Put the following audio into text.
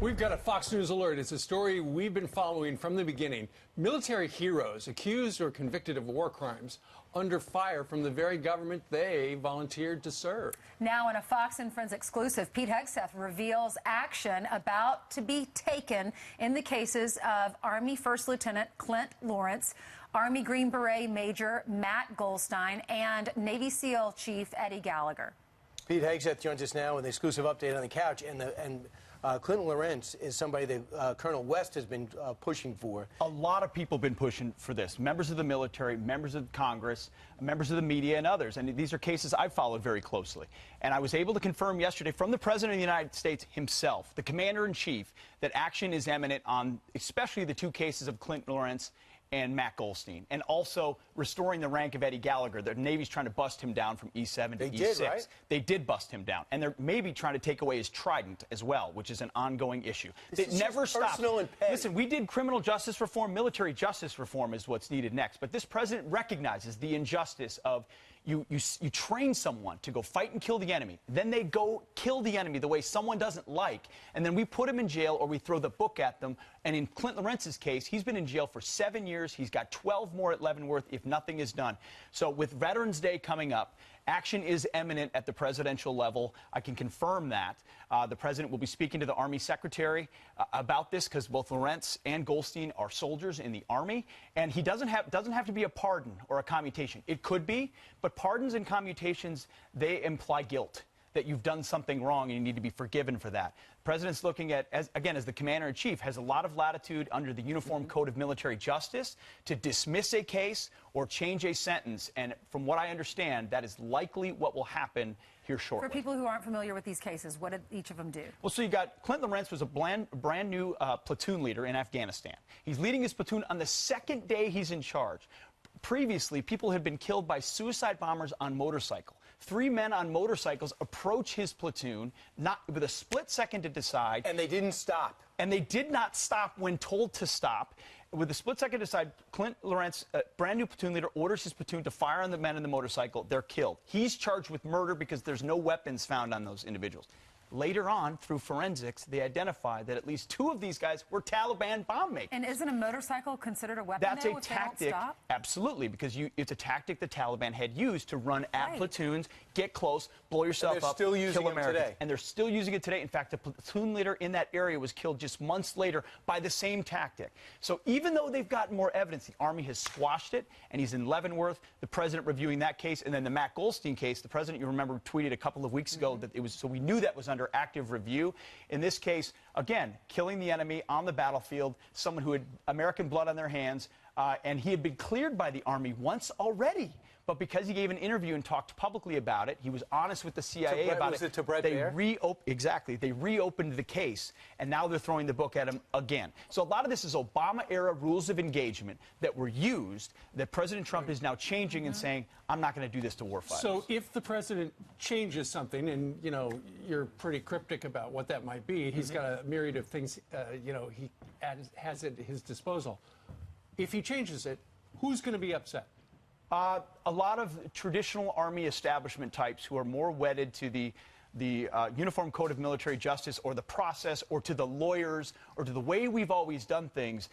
We've got a Fox News alert. It's a story we've been following from the beginning. Military heroes accused or convicted of war crimes under fire from the very government they volunteered to serve. Now in a Fox and Friends exclusive, Pete Hegseth reveals action about to be taken in the cases of Army First Lieutenant Clint Lawrence, Army Green Beret Major Matt Goldstein, and Navy SEAL Chief Eddie Gallagher. Pete Hegseth joins us now with an exclusive update on the couch. Clint Lawrence is somebody that Colonel West has been pushing for. A lot of people have been pushing for this. Members of the military, members of Congress, members of the media, and others. And these are cases I've followed very closely. And I was able to confirm yesterday from the President of the United States himself, the Commander-in-Chief, that action is imminent on especially the two cases of Clint Lawrence and Matt Goldstein, and also restoring the rank of Eddie Gallagher. The Navy's trying to bust him down from E7 to E6. Did, right? They did bust him down, and they're maybe trying to take away his trident as well, which is an ongoing issue. This never stopped. Listen, we did criminal justice reform. Military justice reform is what's needed next. But this president recognizes the injustice of you train someone to go fight and kill the enemy. Then they go kill the enemy the way someone doesn't like. And then we put them in jail or we throw the book at them. And in Clint Lawrence's case, he's been in jail for 7 years. He's got 12 more at Leavenworth if nothing is done. So with Veterans Day coming up, action is imminent at the presidential level. I can confirm that. The president will be speaking to the Army Secretary about this because both Lawrence and Goldstein are soldiers in the Army. And he doesn't have to be a pardon or a commutation. It could be, but pardons and commutations, they imply guilt, that you've done something wrong and you need to be forgiven for that. The president's looking at, as the commander-in-chief, has a lot of latitude under the Uniform Code of Military Justice to dismiss a case or change a sentence. And from what I understand, that is likely what will happen here shortly. For people who aren't familiar with these cases, what did each of them do? Well, so you got Clint Lawrence was a brand new platoon leader in Afghanistan. He's leading his platoon on the second day he's in charge. Previously, people had been killed by suicide bombers on motorcycle. 3 men on motorcycles approach his platoon, not with a split second to decide. And they didn't stop. And they did not stop when told to stop. With a split second to decide, Clint Lawrence, brand new platoon leader, orders his platoon to fire on the men in the motorcycle. They're killed. He's charged with murder because there's no weapons found on those individuals. Later on, through forensics, they identified that at least 2 of these guys were Taliban bomb makers. And isn't a motorcycle considered a weapon? That's a tactic, absolutely, because it's a tactic the Taliban had used to run at platoons, get close, blow yourself up, kill Americans. And they're still using it today. In fact, the platoon leader in that area was killed just months later by the same tactic. So even though they've gotten more evidence, the Army has squashed it, and he's in Leavenworth, the president reviewing that case, and then the Matt Goldstein case, the president, you remember, tweeted a couple of weeks ago that it was, so we knew that was under active review. In this case, again, killing the enemy on the battlefield, someone who had American blood on their hands, and he had been cleared by the Army once already. But because he gave an interview and talked publicly about it, he was honest with the CIA about it. They reopened the case, and now they're throwing the book at him again. So a lot of this is Obama-era rules of engagement that were used that President Trump is now changing and saying, I'm not going to do this to warfighters. So if the president changes something, and, you know, you're pretty cryptic about what that might be, he's got a myriad of things, you know, he has at his disposal. If he changes it, who's going to be upset? A lot of traditional Army establishment types who are more wedded to the Uniform Code of Military Justice or the process or to the lawyers or to the way we've always done things